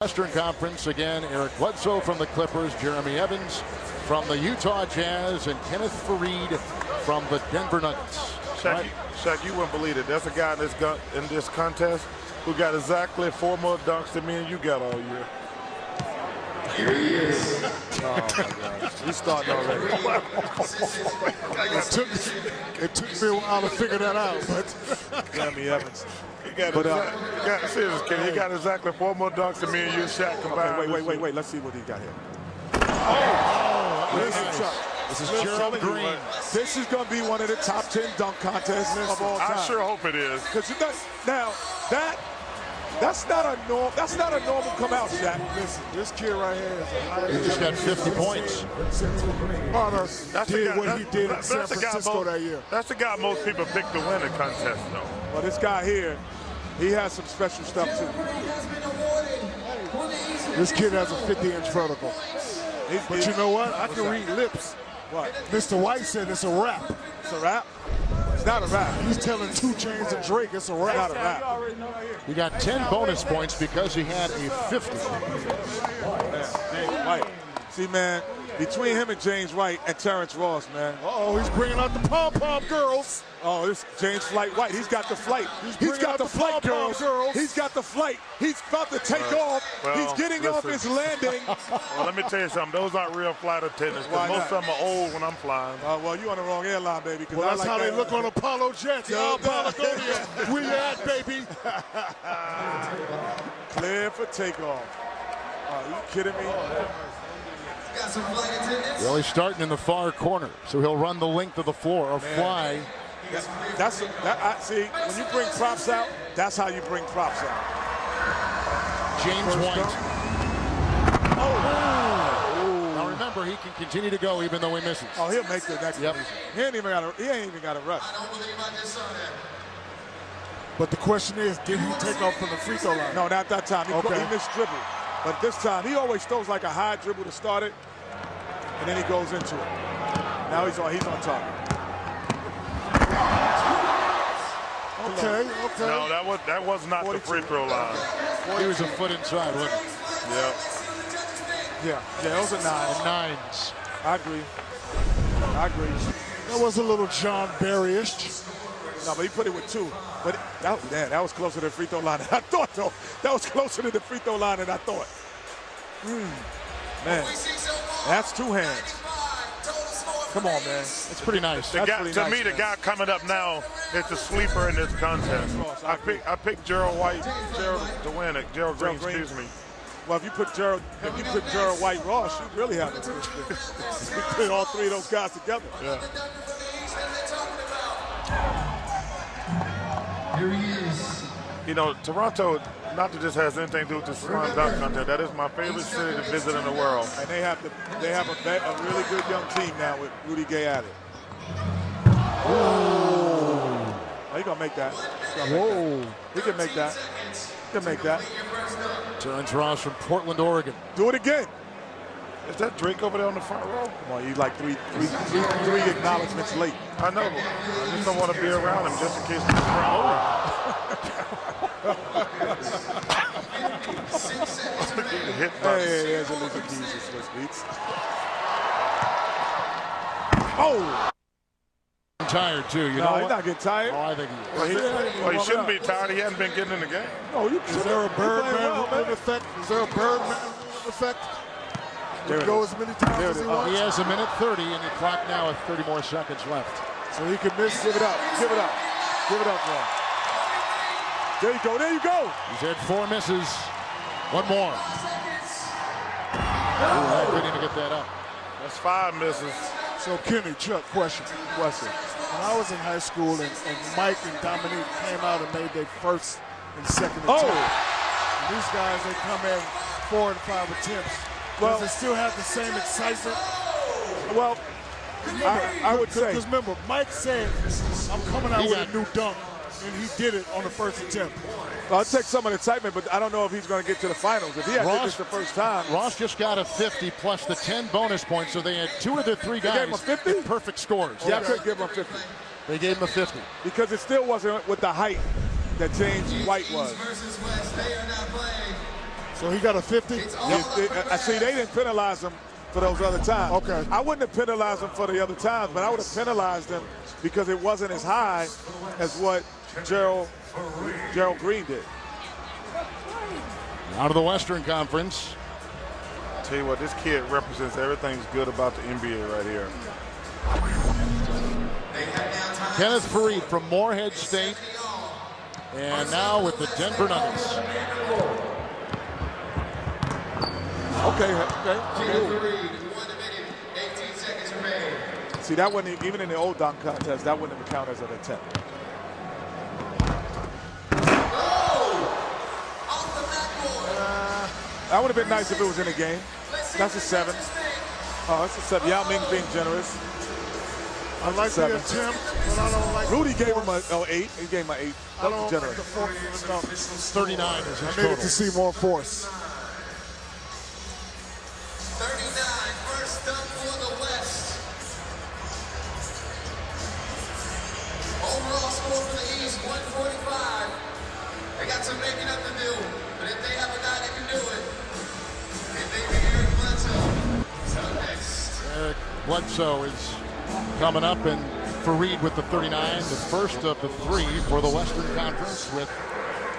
Western Conference, again, Eric Bledsoe from the Clippers, Jeremy Evans from the Utah Jazz, and Kenneth Faried from the Denver Nuggets. Shaq, you wouldn't believe it. There's a guy in this contest who got exactly 4 more dunks than me and you got all year. Here he is. Oh, my gosh. He's starting already. It took me a while to figure that out, but Jeremy Evans. He got exactly 4 more dunks than me and you, Shaq, combined. Okay, wait. Let's see what he got here. this is Gerald Green. This is going to be one of the top 10 dunk contests of all time. I sure hope it is. Because now that's not a normal come out, Shaq. Listen, this kid right here is a high. He just got 50 points. Did what he did in San Francisco that year. That's the guy most people pick to win the contest, though. Well, this guy here, he has some special stuff, too. This kid has a 50-inch vertical. But you know what? I can read lips. What? Mr. White said it's a wrap. It's a wrap? It's not a wrap. He's telling 2 Chainz and Drake it's a wrap. Not a wrap. He got 10 bonus points because he had a 50. James White. See, man, between him and James White and Terrence Ross, man. Uh-oh, he's bringing out the pom-pom girls. Oh, this James Flight White. He's got the flight. He's got the flight, girls. He's got the flight. He's about to take off. He's getting off his landing. Well, let me tell you something. Those aren't real flight attendants because most of them are old when I'm flying. Well, you're on the wrong airline, baby. Well, that's how they look on Apollo jets. Yeah. We at, baby. Clear for takeoff. Are you kidding me? Well, he's starting in the far corner, so he'll run the length of the floor or fly. See, when you bring props out, that's how you bring props out. James White. Now remember, he can continue to go even though he misses. Oh, he'll make the next one. He ain't even got to rush. But the question is, did he take off from the free throw line? No, not that time. He Okay. missed dribble. But this time, he always throws like a high dribble to start it, and then he goes into it. Now he's on target. Okay. No, that was not 42. The free throw line. He was a foot inside, wasn't he? Yep. Yeah, those are 9s. Nines. I agree. That was a little John Barry-ish. No, but he put it with 2. But that was closer to the free throw line than I thought, though. That was closer to the free throw line than I thought. Man, that's 2 hands. Come on, man. It's pretty nice. The guy coming up now is the sleeper in this contest. I picked Gerald to win it. Gerald Green, excuse me. Well, if you put Gerald White Ross, you really have to put all 3 of those guys together. Yeah. Here he is. You know, Toronto, not that this has anything to do with the slam dunk contest. That is my favorite city to visit in the world. And they have a really good young team now with Rudy Gay at it. Oh, he's gonna make that. He can make that. Terrence Ross from Portland, Oregon. Do it again. Is that Drake over there on the front row? Come on, you like three acknowledgments late. I know. I just don't want to be around him just in case he's Hey, there's Alicia Keys and Swiss Beats. Oh! I'm tired, too. No, he's not getting tired. Oh, I think he is. Well, he shouldn't be tired. He hasn't been getting in the game. No, Is there a Birdman effect? He can go as many times as he wants. He has 1:30, and the clock now at 30 more seconds left. So he can miss. Give it up for him. There you go. He's had 4 misses. 1 more. I couldn't even get that up. That's 5 misses. So Kenny, Chuck, question. When I was in high school and Mike and Dominique came out and made their first and second attempt. And these guys, they come in 4 and 5 attempts. Does it still have the same excitement? Well, I would say. Because remember, Mike said, I'm coming out with a new dunk, and he did it on the first attempt. Well, I'll take some of the excitement, but I don't know if he's going to get to the finals. If he had this the first time. Ross just got a 50 plus the 10 bonus points, so they had 2 of the 3 guys gave him a 50? with perfect scores. Yeah, I could give him a 50. They gave him a 50. Because it still wasn't with the height that James White was. So he got a 50? I see they didn't penalize him for those other times. Okay. I wouldn't have penalized him for the other times, but I would have penalized him because it wasn't as high as what Gerald Green did. Out of the Western Conference. Tell you what, this kid represents everything's good about the NBA right here. Kenneth Faried from Morehead State. And now with the Denver Nuggets. Okay. See, that wouldn't, even in the old dunk contest, that wouldn't have counted as an attempt. That would have been nice if it was in a game. That's a 7. Oh, that's a 7. Yao Ming's being generous. I like the attempt, but I don't like Rudy gave him an 8. He gave him an 8. That was generous. 39 is his I total. needed to see more force. 39, first dunk for the West. Overall score for the East, 145. They got some making up to do, but if they have a guy that can do it, it may be Eric Bledsoe. So next. Eric Bledsoe is coming up, and Faried with the 39, the first of the 3 for the Western Conference with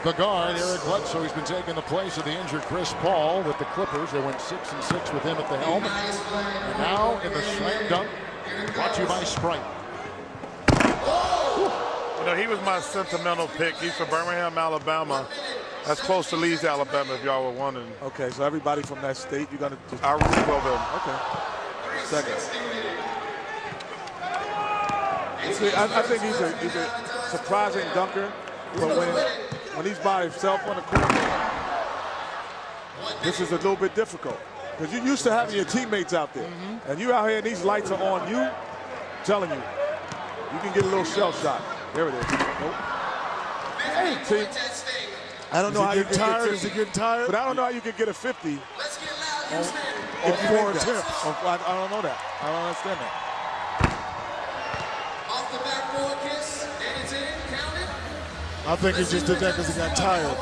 the guard, Eric Bledsoe. He's been taking the place of the injured Chris Paul with the Clippers. They went 6-6 with him at the helm. And now in the slam dunk, brought to you by Sprite. You know, he was my sentimental pick. He's from Birmingham, Alabama. That's close to Leeds, Alabama, if y'all were wondering. Okay, so everybody from that state, you're going to just... I root for them. Okay. Second. See, I think he's a surprising dunker, but when he's by himself on the court, this is a little bit difficult. Because you're used to having your teammates out there. And you out here and these lights are on you, I'm telling you, you can get a little shell shot. There it is. Nope. See, I don't know how you can get 50. Is he getting tired? But I don't know how you can get a 50 Let's get loud, Houston. on 4 attempts. attempts. I don't know that. I don't understand that. Off the backboard kiss, and it's in, count it. I think he just did that because he got tired.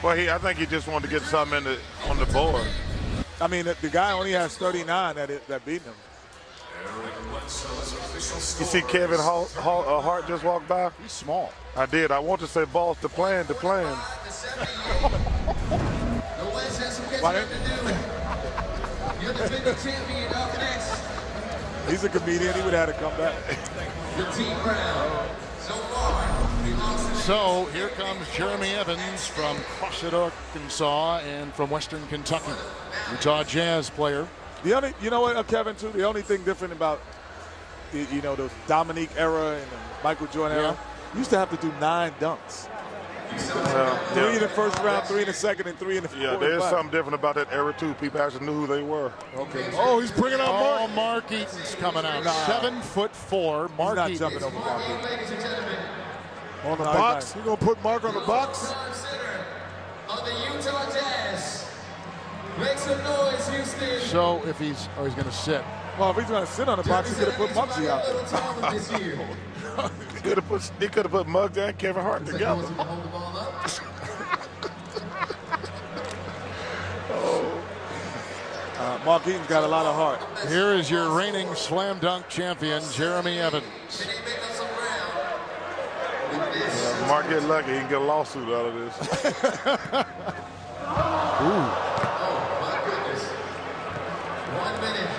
Well, I think he just wanted to get something on the board. I mean, the guy only has 39 that beat him. You see Kevin Hart just walked by? He's small. I did. I want to say balls to plan, to plan. The West has some catching up to do. You're the defending champion up next. He's a comedian. He would have had to come back. The team round. So far, we lost. So here comes Jeremy Evans from Crossett, Arkansas, and from Western Kentucky. Utah Jazz player. The only, you know what, Kevin, too, the only thing different about, the Dominique era and the Michael Jordan era, you used to have to do 9 dunks. 3 in the first round, 3 in the second, and 3 in the fourth. Yeah, there's something different about that era, too. People actually knew who they were. Okay. Oh, he's bringing out Mark. Oh, Mark Eaton's coming out. Nah. 7'4". Mark He's not Eaton. jumping over Mark Eaton. On the No, box? he's You're going to put Mark on the box? Center of the Utah Jazz. Make some noise, Houston. So if he's going to sit. Well, if he's going to sit on the box, he could have put Muggsy out A little there. taller this year. He could have put Muggs and Kevin Hart together. Hold the ball up. Mark Eaton's got a lot of heart. Here is your reigning slam dunk champion, Jeremy Evans. Can they make up some ground? Mark get lucky, he can get a lawsuit out of this. My goodness. 1 minute.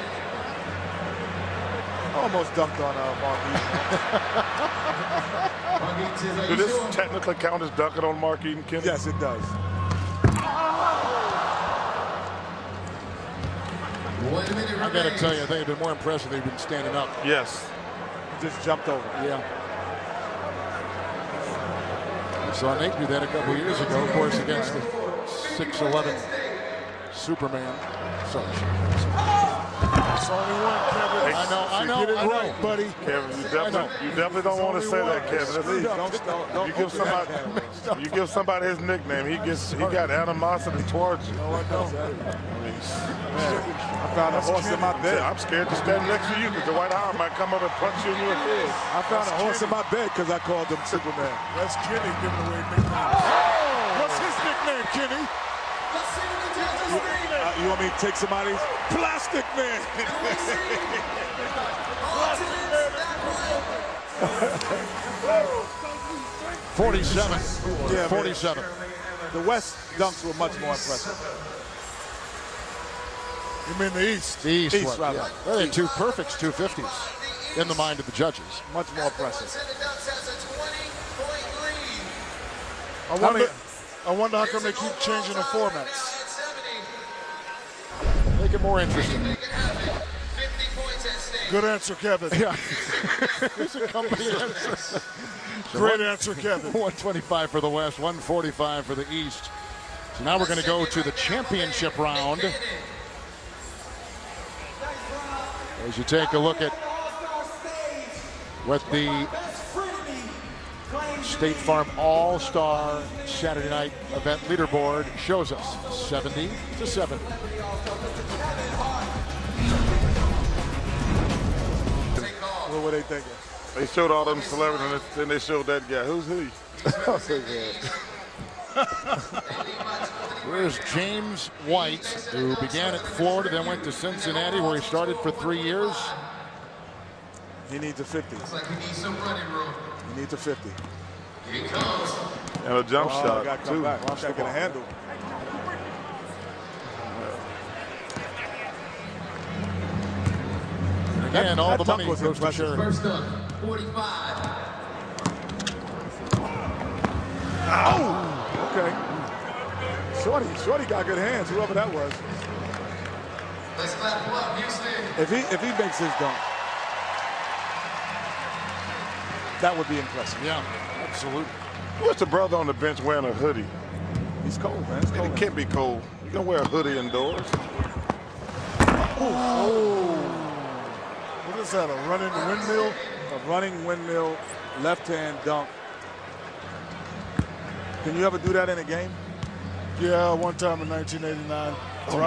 Almost dunked on Mark Eaton. Mark Eaton says, "Are Do you this sure?" technically count as dunking on Mark Eaton, Kenny? Yes, it does. 1 minute I got to remains. tell you, I think it'd been more impressive if he'd been standing up. Yes. He just jumped over. Yeah. We saw Nate do that a couple years ago, of course, against the 6'11" Superman. So, It's only one, Kevin. I know. Get it right, buddy. Kevin, you definitely don't want to say that, Kevin. Please, That's- don't you give somebody his nickname, he got animosity towards you. I found a horse in my bed. I'm scared to stand next to you because the White House might come up and punch you in your head. I found a horse in my bed because I called him Superman. That's Kenny giving away nicknames. What's his nickname, Kenny? You want me to take somebody's plastic man? 47. Yeah, 47. The West dunks were much more impressive. You mean the East? The East, East, rather. yeah. They had two perfects, 250s in the mind of the judges. Much more impressive. I wonder how come they keep changing the formats. Make it more interesting. Good answer, Kevin. Yeah. There's a company answer. Great answer, Kevin. 125 for the West, 145 for the East. So now we're going to go to the championship round. As you take a look at what the State Farm All-Star Saturday Night Event leaderboard shows us, 70 to 70. What were they thinking? They showed all them celebrities, and then they showed that guy. Who's he? Here's James White, who began at Florida, then went to Cincinnati, where he started for 3 years. He needs a 50. He needs a 50. And a jump shot, Got to come too. back. Watch that get a handle. Again, all the money was goes to impressive. charity. First up, 45. Okay. Shorty got good hands, whoever that was. Let's clap him up, Houston. If he makes his dunk, that would be impressive. Yeah, absolutely. What's the brother on the bench wearing a hoodie? He's cold, man. It's cold. It can't be cold. You can wear a hoodie indoors. What is that, a running windmill? A running windmill, left-hand dunk. Can you ever do that in a game? Yeah, one time in 1989.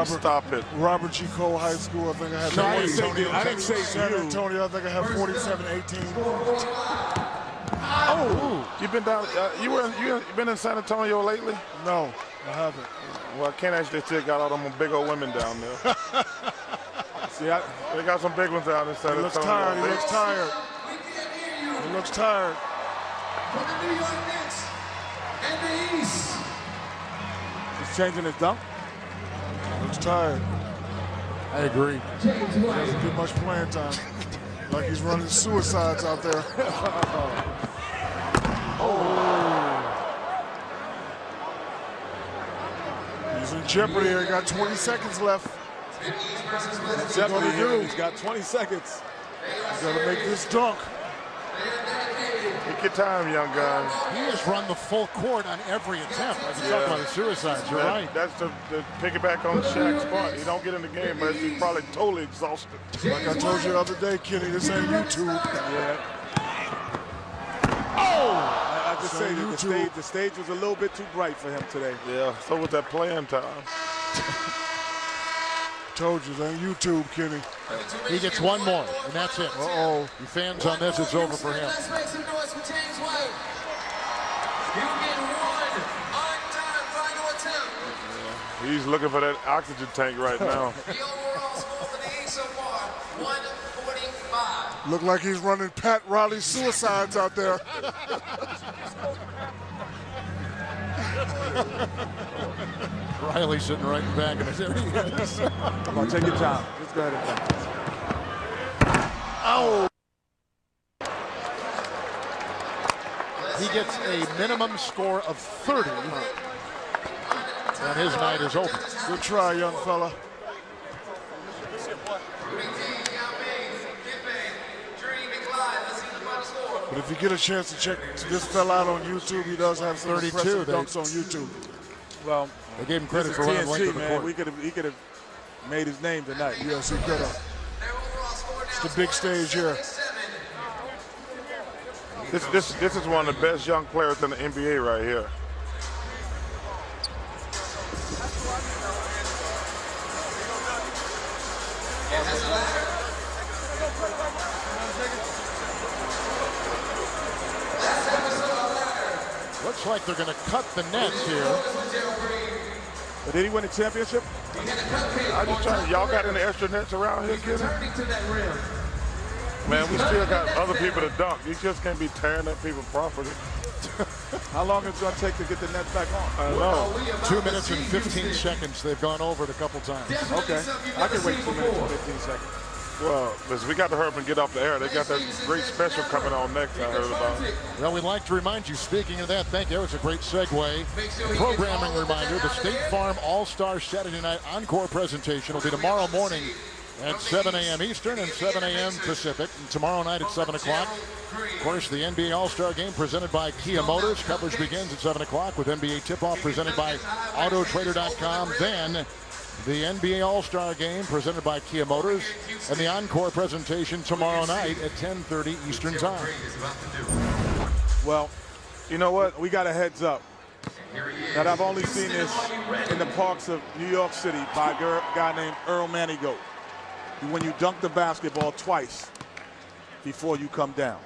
Stop it. Robert G. Cole High School, I think I had No, I San didn't say you. Antonio, I think I had 47-18. Oh, you've been down. You been in San Antonio lately? No, I haven't. Well, I can't actually still got all them big old women down there. See, They got some big ones out in San He looks Antonio. tired, he looks tired. He looks tired. From the New York Knicks and the East. he's changing his dunk. Looks tired. I agree. James White. Doesn't get much playing time. Like he's running suicides out there. He's in jeopardy here. He got 20 seconds left. He's gonna do? He's got 20 seconds. He's got to make this dunk. Take your time, young guy. He has run the full court on every attempt. Like you talk about the suicides, you're right. That's the piggyback on Shaq's spot. He don't get in the game, but he's probably totally exhausted. Like I told you the other day, Kenny, this ain't YouTube. Yeah. I just say that the stage was a little bit too bright for him today. Yeah, so with that playing time. Told you, this ain't YouTube, Kenny. He gets one more, and that's it. Uh-oh. You fans on this, it's over for him. Let's make some noise for James White. You get one on-time final attempt. He's looking for that oxygen tank right now. The overall score for the East so far, 145. Look like he's running Pat Riley suicides out there. Riley sitting right in back of us. There he is. Come on, take your time. Just go ahead and practice. Oh! He gets a minimum score of 30, and his night is over. Good try, young fella. But if you get a chance to check this fella out on YouTube, he does have some 32, impressive they- dunks on YouTube. Well, They gave him this credit is for running length TNT, of the man. court. He could have made his name tonight. Yes, he could have. It's the big stage here. This is one of the best young players in the NBA right here. Looks like they're going to cut the nets here. But did he win the championship? I just trying to, y'all got any extra nets around here, Kenny? Man, we still got other people to dunk. You just can't be tearing up people's property. How long is it going to take to get the nets back on? I know. 2 minutes and 15 seconds. They've gone over it a couple times. Okay. I can wait 2 minutes and 15 seconds. Well, listen, we got to hurry up and get off the air. They got that great special coming on next, I heard about. Well, we'd like to remind you, speaking of that, thank you. That was a great segue. Programming reminder, the State Farm All-Star Saturday Night Encore presentation will be tomorrow morning at 7 a.m. Eastern and 7 a.m. Pacific. And tomorrow night at 7 o'clock, of course, the NBA All-Star Game presented by Kia Motors. Coverage begins at 7 o'clock with NBA Tip-Off presented by AutoTrader.com. Then the NBA All-Star Game presented by Kia Motors and the Encore presentation tomorrow night at 10:30 Eastern Time. Well, You know what? we got a heads up that I've only seen this in the parks of New York City by a guy named Earl Manigault. When you dunk the basketball twice before you come down.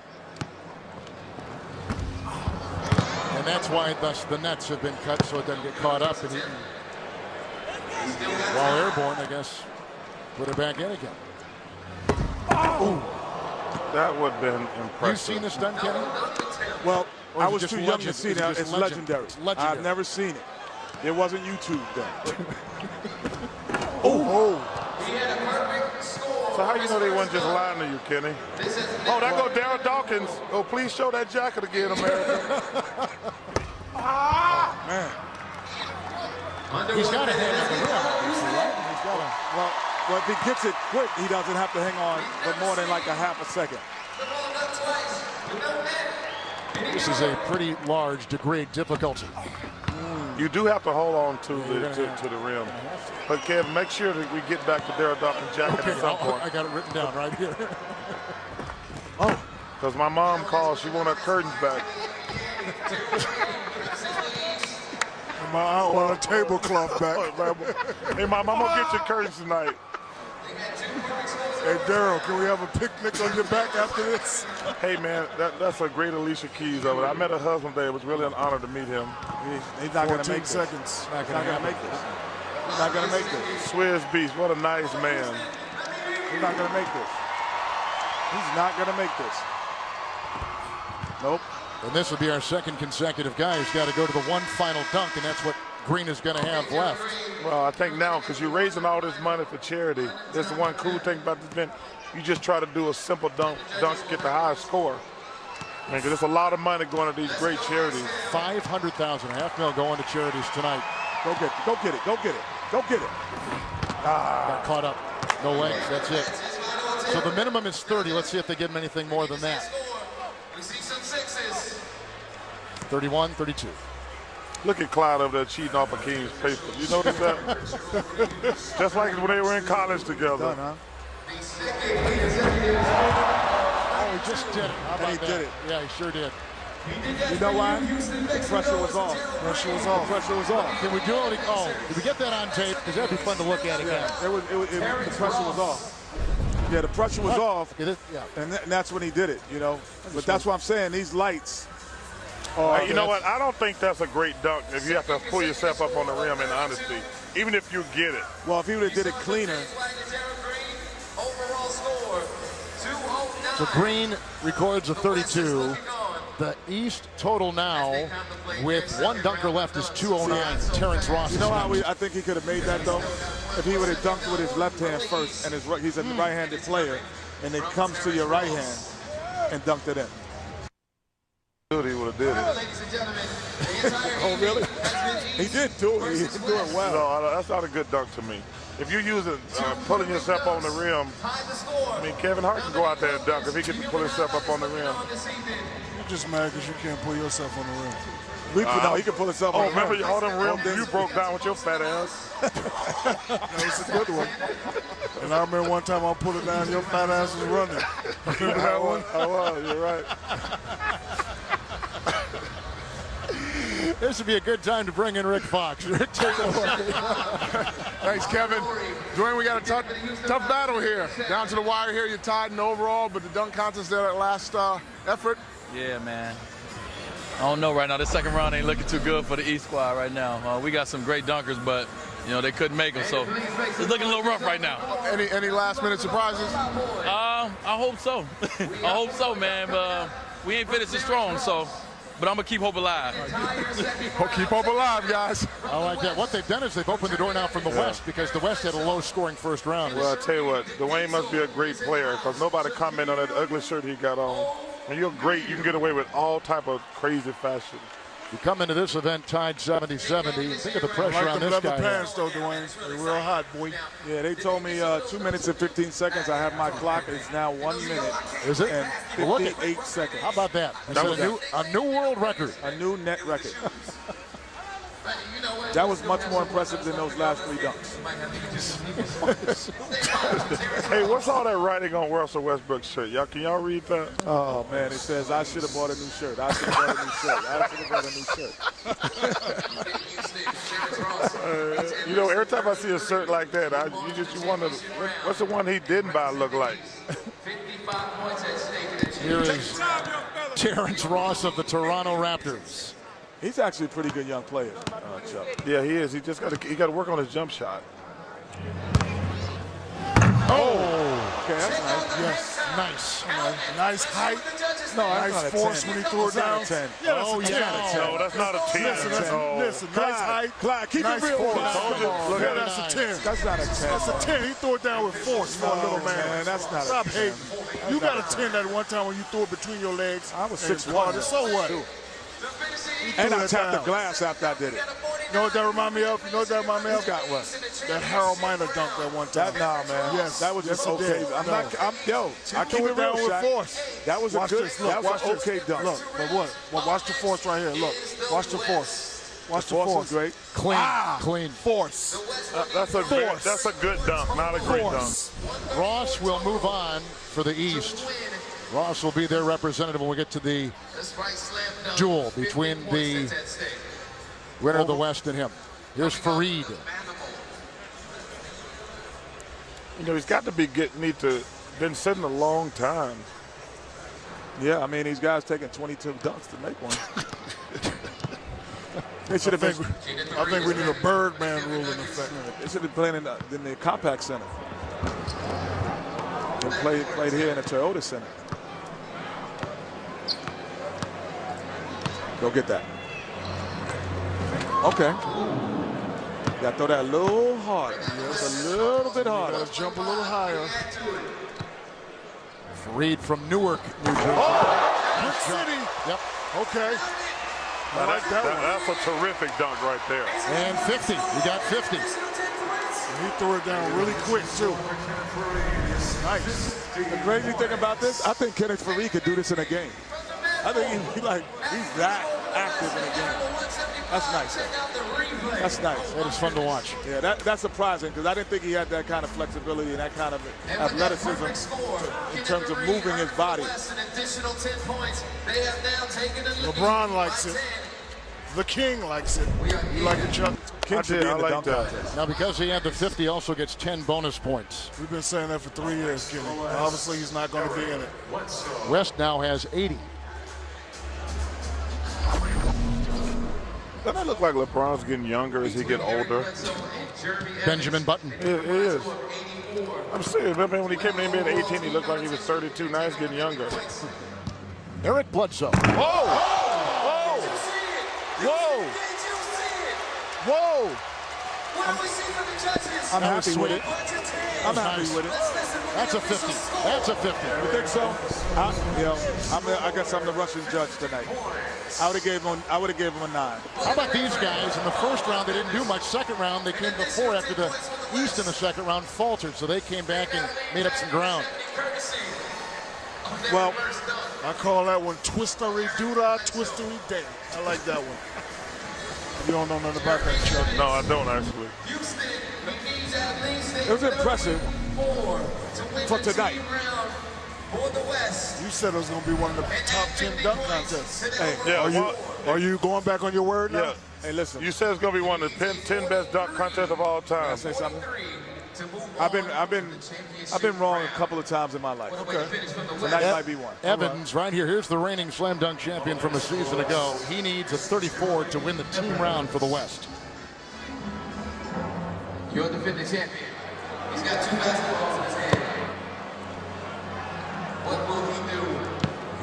And that's why thus the nets have been cut so it doesn't get caught up and eaten. While airborne, I guess, put it back in again. Oh. That would have been impressive. You've seen this done, Kenny? Well, Or I is it was just too young to legend? see Is it that. just It's legend? legendary. It's legendary. I've never seen it. It wasn't YouTube then. So how you know they wasn't just lying to you, Kenny? Oh, there go Darryl Dawkins. Oh, please show that jacket again, America. Man. He's got to hang on the rim, obviously, right? He's got to. Well, if he gets it quick, he doesn't have to hang on for more than like a half a second. This is a pretty large degree of difficulty. You do have to hold on to the rim. But Kevin, make sure that we get back to Darryl Dawkins' jacket Okay, at some point. I got it written down right here. Because my mom called, she want her curtains back. My aunt want a tablecloth back. Hey, Mom, I'm gonna get your curtains tonight. Hey, Darryl, can we have a picnic on your back after this? Hey, man, that's a great Alicia Keys of it. I met her husband there. It was really an honor to meet him. He's not going to 14 make this. seconds. He's not going to make this. He's not going to make this. Swizz Beast, what a nice man. He's not going to make this. He's not going to make this. Nope. And this will be our second consecutive guy who's got to go to the one final dunk, and that's what Green is going to have left. Well, I think now, because you're raising all this money for charity, that's the one cool thing about this event. You just try to do a simple dunk to get the highest score. I mean, 'cause there's a lot of money going to these great charities. $500,000, $500,000 going to charities tonight. Go get it. Go get it. Go get it. Go get it. Got caught up. No legs. That's it. So the minimum is 30. Let's see if they give him anything more than that. We see some sixes. 31, 32. Look at Clyde over there cheating off of King's paper. You notice that? Just like when they were in college together. Done, huh? Oh, he just did it. How about And he did it. Yeah, he sure did. You know why? The pressure was off. Pressure was off. Pressure was off. Did we do it? Oh, did we get that on tape? Because that'd be fun to look at again. Yeah, the pressure was off. Yeah, the pressure was off, Yeah, and that's when he did it, you know. But that's what I'm saying. These lights. Hey, you know what? I don't think that's a great dunk if you have to pull yourself up on the rim in honesty, even if you get it. Well, if he would have did it cleaner. So Green records a 32. The East total now, with one dunker left, is 209. Terrence Ross. You know how I think he could have made that though? If he would have dunked with his left hand first, and he's a right-handed player, and it comes to your right hand and dunked it in. He would have did it. Oh, really? He did do it. He did do it well. No, that's not a good dunk to me. If you're using pulling yourself on the rim, I mean, Kevin Hart can go out there and dunk if he can pull himself up on the rim. You're just mad because you can't pull yourself on the rim. No, he can pull himself on the rim. Remember all them rims you broke down with your fat ass? That was a good one. And I remember one time I pulled it down, your fat ass was running. Remember that one? Oh, well, you're right. This would be a good time to bring in Rick Fox. Rick, take it away. Thanks, Kevin. Dwayne, we got a tough battle here. Down to the wire here, you're tied in the overall, but the dunk contest there, that last effort. Yeah, man. I don't know right now. This second round ain't looking too good for the East squad right now. We got some great dunkers, but You know, they couldn't make them, so it's looking a little rough right now. Any last-minute surprises? I hope so. I hope so, man. But we ain't finishing strong, so. But I'm going to keep hope alive. Keep hope alive, guys. I like that. What they've done is they've opened the door now from the West because the West had a low-scoring first round. Well, I tell you what, Dwayne must be a great player because nobody commented on that ugly shirt he got on. When you're great, you can get away with all type of crazy fashion. You come into this event tied 70-70. Think of the pressure on this guy. Pants, though, Dwayne. They're real hot, boy. Yeah, they told me 2 minutes and 15 seconds. I have my clock. It's now 1 minute. Is it? And Well, 58 seconds. How about that? That was a new world record. A new net record. That was much more impressive than those last 3 dunks. Hey, what's all that writing on Russell Westbrook's shirt? Can y'all read that? Oh, man, it says, I should have bought a new shirt. I should have bought a new shirt. I should have bought a new shirt. You know, every time I see a shirt like that, you wonder, what's the one he didn't buy look like? Here is Terrence Ross of the Toronto Raptors. He's actually a pretty good young player, Chuck. Yeah, he is. He got to work on his jump shot. Oh, okay, that's nice. Yes, nice. Nice height. No, Nice force when he threw it down. That's Yeah, that's Oh, a 10. yeah. No, that's not a 10. Listen, nice height. Clyde, keep Nice it real. force. Clyde. Look Yeah, at that's a 10. That's not a 10. That's a 10. He threw it down with force for a little man. That's not Stop a 10. hating. You got a 10 that one time when you threw it between your legs. I was and 6'1". So what? And I it tapped the down. glass after I did it. You know what that remind me of? You know what that remind me of? Got what? That Harold Miner dunk that one time. Nah, man. Yes. That was Yes, just he okay. did. I'm No. not. I keep Threw it it down real, with Shaq. force. That was a Watch good. this. Look, that watch was an this. okay dunk. Look, but what? Well, watch the force right here. Look, watch the force. Watch the Force force. was great. Clean, clean. Force. That's a good dunk, not a great Force. dunk. Ross will move on for the East. Ross will be their representative when we get to the duel between the winner of the West and him. Here's Fareed. You know, he's got to been sitting a long time. Yeah, I mean these guys taking 22 dunks to make one. They should have been. I think we need a Birdman rule in effect. They should have been playing in the Compact Center. And played here in the Toyota Center. Go get that. Okay. You got to throw that a little harder. Just a little bit harder. Gotta jump a little higher. Fareed from Newark, New Jersey. Good city. Yep. Okay. I like that one. That's a terrific dunk right there. And 50. We got 50. He threw it down really quick, too. Nice. The crazy thing about this, I think Kenneth Fareed could do this in a game. I think he's that active in a game. That's nice. That's nice. That is fun to watch. Yeah, that's surprising because I didn't think he had that kind of flexibility and that kind of athleticism in terms of moving his body. LeBron likes it. The King likes it. You like it, Chuck? King should be in the like dunk that. contest. Now, because he had the 50, also gets 10 bonus points. We've been saying that for 3 years, Kenny. Obviously, he's not going to be in it. West now has 80. Doesn't it look like LeBron's getting younger as he get older? Benjamin Button. It is. I'm serious. Remember when he came in the NBA at 18, he looked like he was 32. Now he's getting younger. Eric Bledsoe. Whoa! I'm happy with it. I'm happy with it. That's a 50. That's a 50. You think so? I guess I'm the Russian judge tonight. I would have gave him a 9. How about these guys? In the first round, they didn't do much. Second round, they came before after the East in the second round faltered. So they came back and made up some ground. Well, I call that one twistery doodah, twistery day. I like that one. You don't know nothing about that, Chuck. No, I don't actually. It was impressive for tonight. You said it was going to be one of the top 10 dunk contests. Hey, Yeah, are you going back on your word now? Yeah. Hey, listen. You said it's going to be one of the 10 best dunk contests of all Can I time. say something? I've been wrong a couple of times in my life. Okay. Tonight might be one. Evans, right here. Here's the reigning slam dunk champion from a season ago. He needs a 34 to win the team round for the West. Your defending champion. He's got 2 basketballs in his hand. What will he do?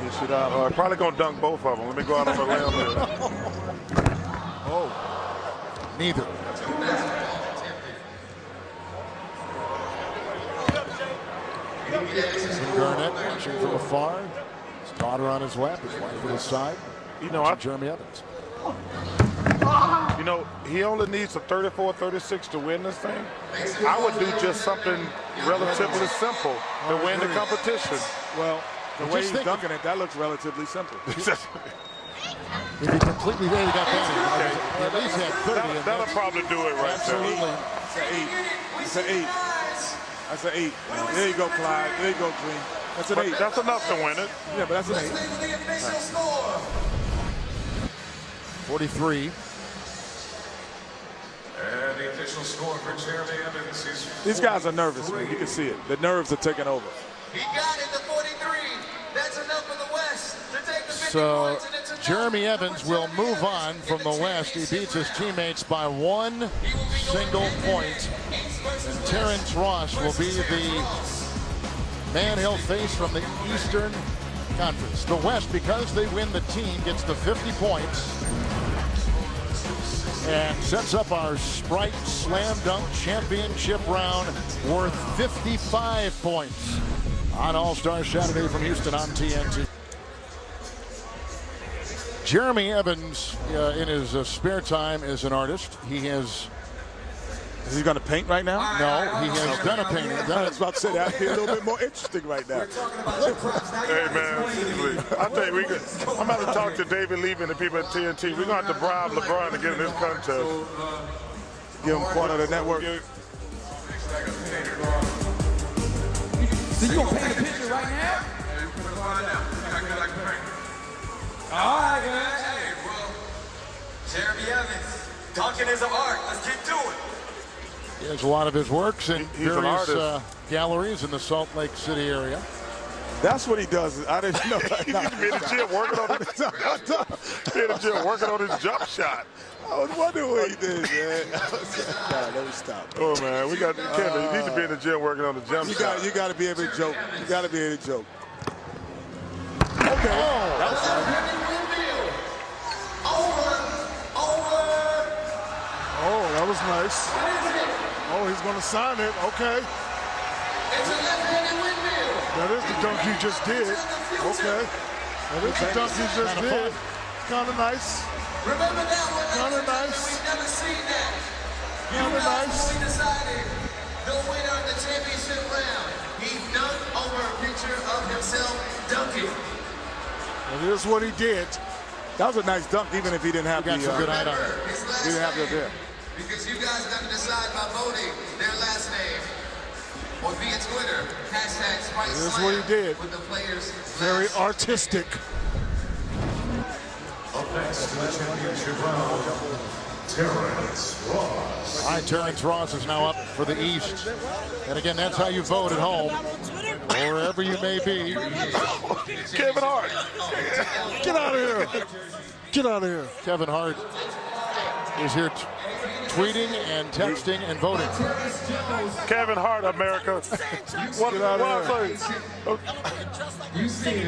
He should probably gonna dunk both of them. Let me go out on the limb here. Oh, neither. Garnett watching from afar. His daughter on his lap, his wife at his side. You know, Jeremy Evans. You know, he only needs a 34-36 to win this thing. I would do just something relatively simple to win the competition. Well, the way he's dunking it, that looks relatively simple. If he completely got that, at least had 30. That'll probably do it right Absolutely. there. It's an 8. That's an 8. There you go, Clyde. There you go, Green. That's an 8. That's enough to win it. Yeah, but that's an 8. 43. And the official score for Jeremy Evans is These guys are nervous, man. You can see it. The nerves are taking over. He got it to 43. That's enough for the West to take the 50 So points, and it's enough. Jeremy Evans will move on from the West. He beats his teammates by 1 single point. And Terrence Ross will be the man he'll face from the Eastern Conference. The West, because they win the team, gets the 50 points and sets up our Sprite Slam Dunk Championship round worth 55 points on All-Star Saturday from Houston on TNT. Jeremy Evans, in his spare time, is an artist. He has... Is he going to paint right now? No, he has done a painting. I was about to say that'd be a little bit more interesting right now. Hey, man, I tell you, I'm about to talk to David Levy and the people at TNT. We're going to have to bribe LeBron to get in this contest. Give him part of the network. So you going to paint a picture right now? All right, guys. Hey, well, Jeremy Evans, dunking is an art. Let's get to it. He has a lot of his works in He's an various artist. galleries in the Salt Lake City area. That's what he does. I didn't know. He needs to be in the gym working on his jump shot. I was wondering what he did, man. Let me stop. Oh, man, we got Kevin. You need to be in the gym working on the jump shot. You got to be able to joke. You got to be able to joke. Okay. That was Oh, that was nice. Oh, he's going to sign it. Okay. That is the dunk he just did. Okay. That is the dunk he just did. Kind of nice. Remember that one? Kind of nice. We've never seen that. Kind of nice. We decided the winner of the championship round. He dunked over a picture of himself dunking. That is what he did. That was a nice dunk, even if he didn't have Got some good eye on it. He didn't have the there. Because you guys got to decide by voting their last name. Or via Twitter, hashtag Sprite That is Slam what he did. with the players' Very last artistic. up next to the championship round, Terrence Ross. All right, Terrence Ross is now up for the East. And again, that's how you vote at home, or wherever you may be. Kevin Hart. Get out of here. Get out of here. Kevin Hart is here tweeting and texting and voting. Kevin Hart, America. What I say?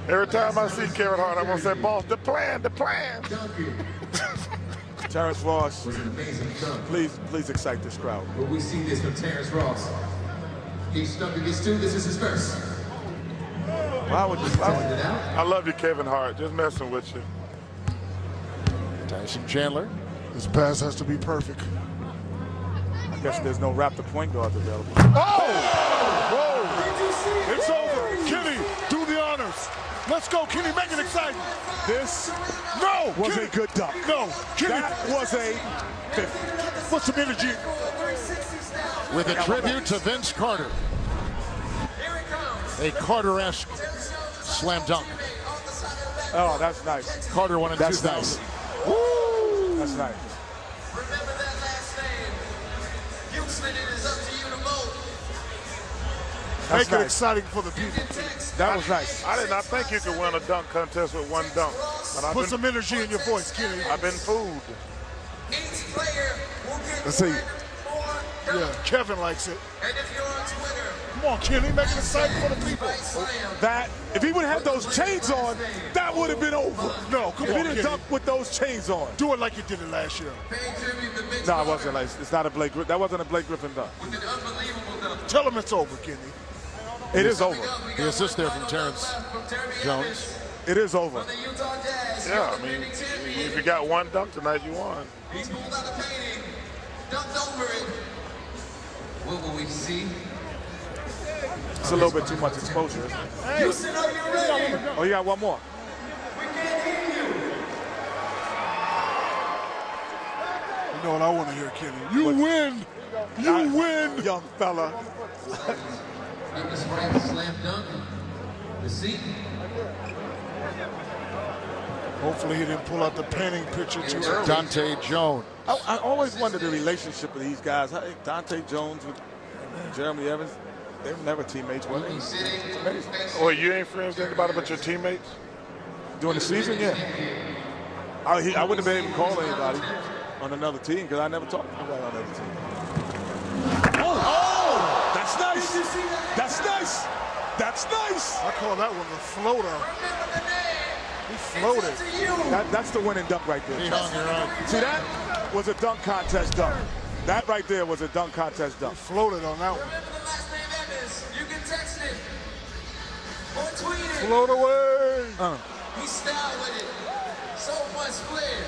Every time I see Kevin Hart, I'm going to say, boss, the plan. Terrence Ross, please excite this crowd. Will we see this from Terrence Ross? Each dunker gets 2. This is his first. Why would you? I love you, Kevin Hart. Just messing with you. Tyson Chandler. This pass has to be perfect. I guess there's no Raptor point guards available. Whoa! It's over. Kenny, do the honors. Let's go, Kenny. Make it exciting. This No! was Kenny. a good dunk. No! Kenny. That was a 50. Put some energy. With a tribute to Vince Carter. A Carter-esque slam dunk. Oh, that's nice. Carter won in That's 2000. nice. Woo! That's nice. Remember that last name. Houston, it is up to you to vote. That's Make it nice. exciting for the people. That was nice. I did not think you could win a dunk contest with one dunk. But Put some energy in your voice, Kenny. I've been fooled. Each player Let's see. Yeah, Kevin likes it. Come on, Kenny, make it exciting for the people. That, if he would have had those chains on, that would have been over. No, come if on, he didn't dunk with those chains on. Do it like you did it last year. No, it wasn't like, it's not a Blake Griffin. That wasn't a Blake Griffin dunk. Tell him it's over, Kenny. It is over. The assist there from Terrence Jones. It is over. Yeah, I mean, if you got one dunk tonight, you won. He's pulled out the painting, dunked over it. What will we see? It's a little bit too much exposure, isn't it? Houston, are you ready? Oh, you got one more. We can't hear you. You know what I want to hear, Kenny? You win. You win, young fella. Famous rap slam dunk. The seat. Hopefully he didn't pull out the painting picture too early. Dante Jones. I always wondered the relationship of these guys. Dante Jones with Jeremy Evans, they were never teammates, were they? It's amazing. Oh, you ain't friends with anybody but your teammates? During the season, yeah. I wouldn't have been able to call anybody on another team because I never talked to anybody on another team. Oh, that's nice. That's nice. That's nice. I call that one the floater. He floated. That's the winning dunk right there. He hung, you're right. See, that was a dunk contest dunk. That right there was a dunk contest dunk. He floated on that one. Remember the last name Evans. You can text it or tweet it. Float away. He's style with it. So much flair.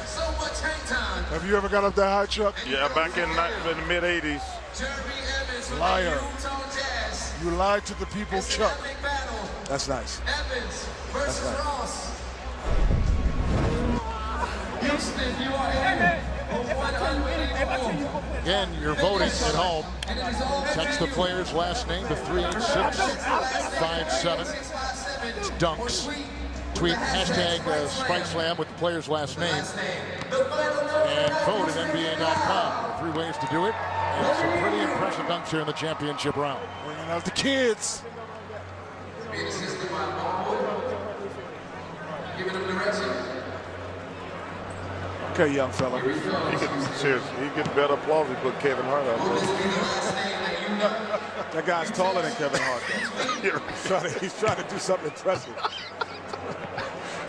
So much hang time. Have you ever got up that high, Chuck? Yeah, back in the mid-'80s. Jeremy Evans with Liar. the Utah Jazz. You lied to the people, It's an Chuck. epic battle. That's nice. Evans versus right. Ross. Houston, you are in. Again, you're voting at home. Text the player's last name to 38657. Dunks. Tweet hashtag Spike Slam with the player's last name. And vote at NBA.com. 3 ways to do it. And some pretty impressive dunks here in the championship round. Bringing out the kids. Giving him direction. Okay, young fella. Seriously, he gets better applause if he put Kevin Hart out there. That guy's taller than Kevin Hart, though. He's trying to do something impressive.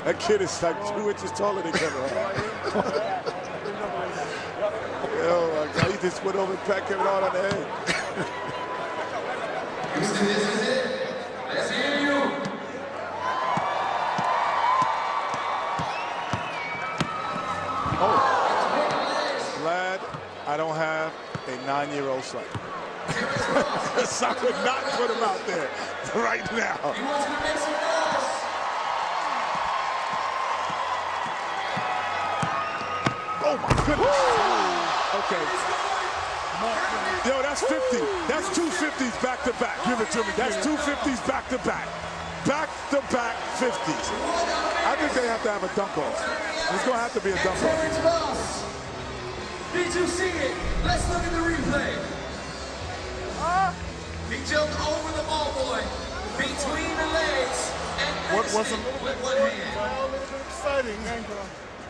That kid is like 2 inches taller than Kevin Hart. Oh, my God. He just went over and pat Kevin Hart on the head. Houston, this is it. Let's hear you. Glad I don't have a 9-year-old son. So I would not put him out there right now. He wants to make some noise. Oh, my goodness. Okay. Yo, that's 50. That's 2 50s back to back. Give it to me. That's 2 50s back to back. Back to back 50s. I think they have to have a dunk off. There's going to have to be a dunk Terrence off. Ross. Did you see it? Let's look at the replay. He jumped over the ball boy between the legs and finished it with one hand. Exciting.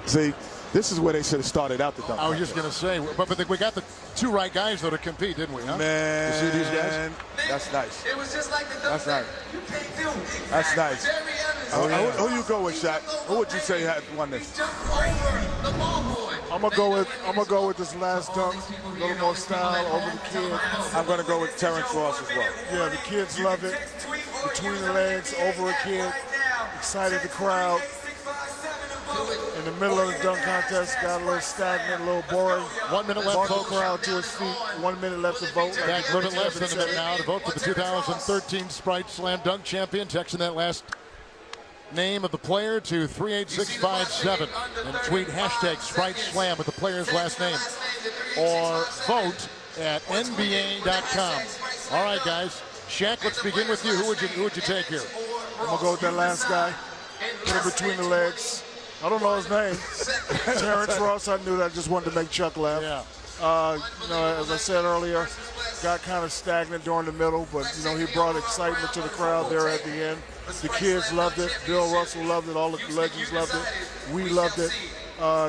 See, this is where they should have started out the dunk. I was just going to say, but we got the 2 right guys, though, to compete, didn't we? Huh? Man, you see these guys? That's nice. It was just like the dunk That's nice. you can't do. Exactly. That's nice. Jeremy Evans. Who you go with, Shaq? Who would you say had won this? He jumped over the ball boy. I'm gonna go with this last dunk. A little more style over the kid. I'm gonna go with Terrence Ross as well. Yeah, the kids love it. Between the legs, over a kid. Excited the crowd. In the middle of the dunk contest, got a little stagnant, a little boring. 1 minute left, Brought the folks. crowd to his feet. 1 minute left to vote. Back a little bit less than a minute now to vote for the 2013 Sprite Slam Dunk Champion. Texting that last name of the player to 38657 and tweet hashtag Sprite Slam with the player's last name or vote at NBA.com. All right, guys. Shaq, let's begin with you. Who would you take here? I'm gonna go with that last guy. Put it between the legs. I don't know his name. Terrence Ross. I knew that. I just wanted to make Chuck laugh. Yeah. As I said earlier, got kind of stagnant during the middle, but he brought excitement to the crowd there at the end. The kids loved it. Bill Russell loved it. All the legends loved it. We loved it.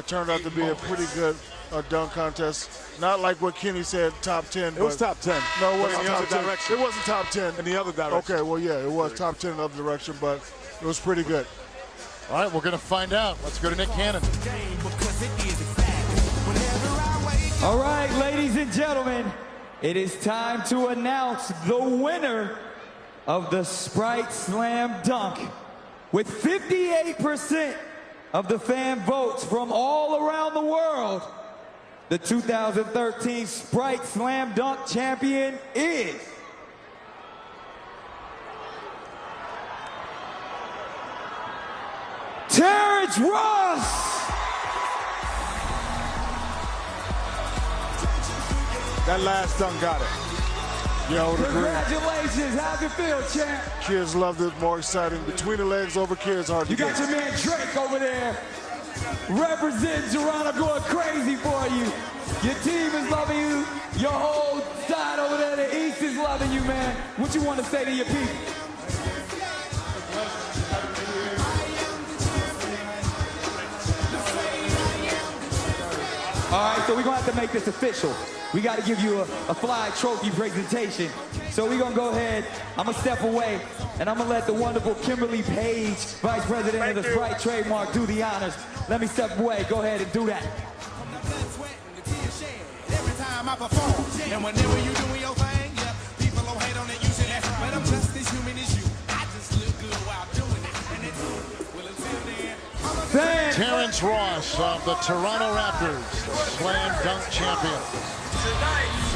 Turned out to be a pretty good dunk contest. Not like what Kenny said, top 10. It was top 10. No, it wasn't in the top other 10. direction. It wasn't top 10. In the other direction. Okay, well, yeah, it was top 10 in the other direction, but it was pretty good. All right, we're going to find out. Let's go to Nick Cannon. All right, ladies and gentlemen, it is time to announce the winner of the Sprite Slam Dunk. With 58% of the fan votes from all around the world, the 2013 Sprite Slam Dunk champion is Terrence Ross! That last dunk got it. Yeah, I would agree. Congratulations, how's it feel, champ? Kids loved it, more exciting. Between the legs over kids, hard to You got get. your man Drake over there. Represent Toronto, going crazy for you. Your team is loving you. Your whole side over there, the East is loving you, man. What you want to say to your people? All right, so we're going to have to make this official. We got to give you a fly trophy presentation. So we're going to go ahead. I'm going to step away, and I'm going to let the wonderful Kimberly Page, Vice President of the Sprite Trademark, do the honors. Let me step away. Go ahead and do that. Every time I perform, and whenever you doing your thing, yeah, people don't hate on it usually, but I'm just as human as you. I just look good while doing it, and it's well until then. Terrence Ross of the Toronto Raptors, the Slam Dunk champion. Tonight.